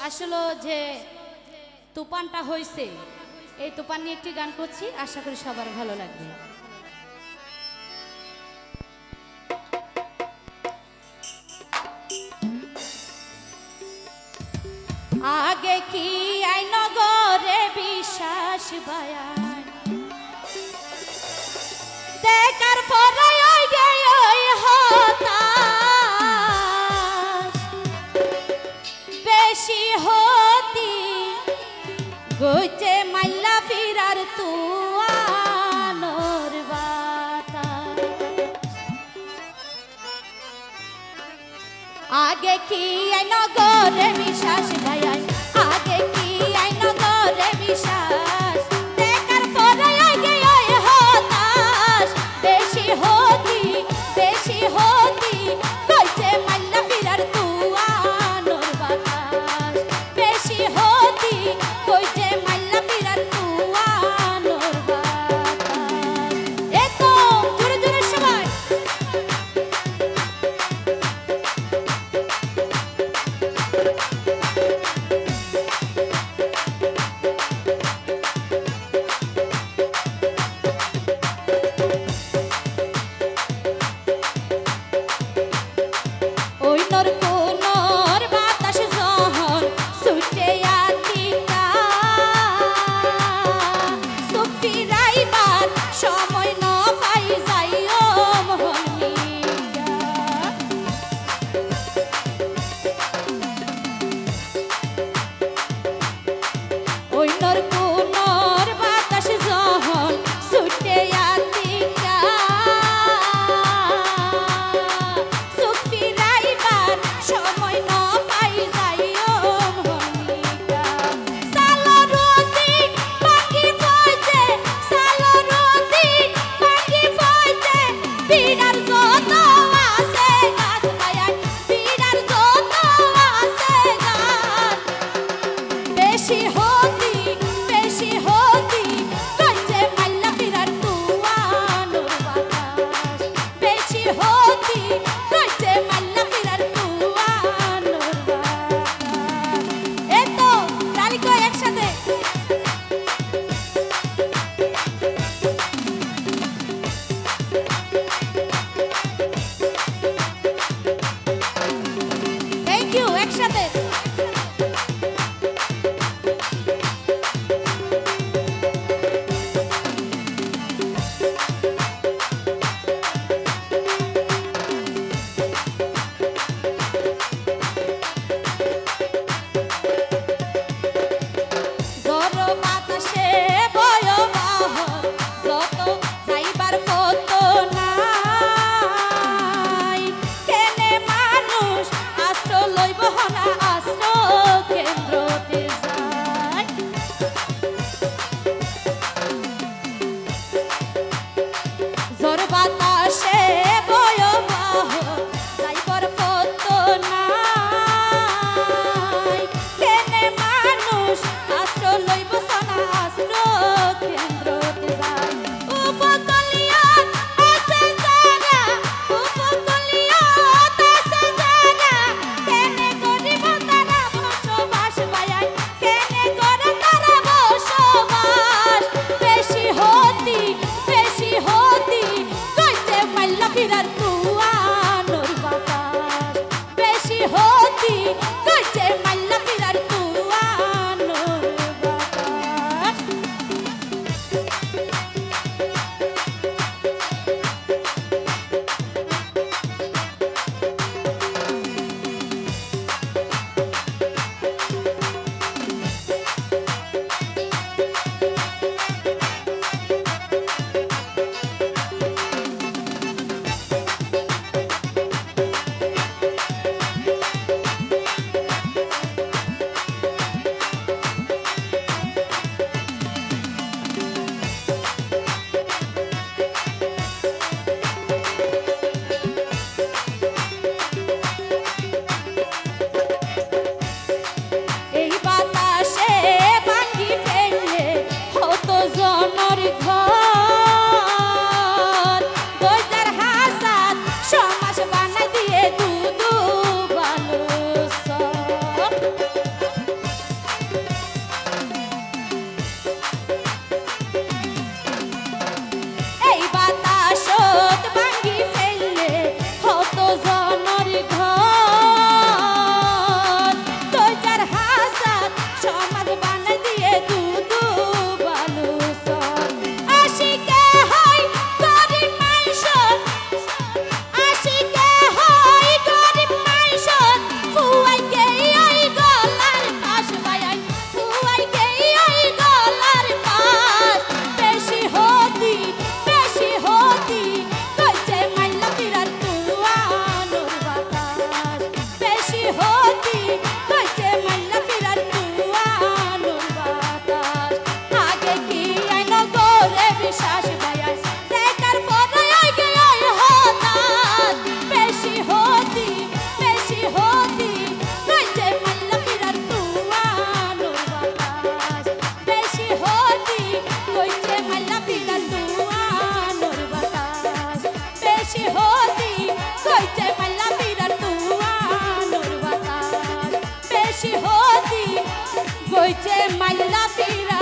আসলে যে তুফানটা হয়েছে এই তুফান নিয়ে একটি গান করছি, আশা করি সবার ভালো লাগবে। আগে কি আই নগরে বিশ্বাস বায়ান দেখার পরে ওই গে ওই হতাশ বেশি হতি গইতে মাইলা ফিরার তুয়ানোর বাতাস। আগে কি আই নগরে বিশ্বাস বায়ান আগে কি আই নগরে বিশ্বাস দেখার পরে ওই গে ওই হতাশ বেশি হতি গইতে মাইলা ফিরার তুয়ানোর বাতাস বেশি হতি গইতে মাইলা ফিরার তুয়ানোর বাতাস। এতো জোরে জোরে সবাই বেশি হতি কইছে মাল্লা পীরার তুয়ানোর বাতাস বেশি হতি কইছে মাল্লা পীরা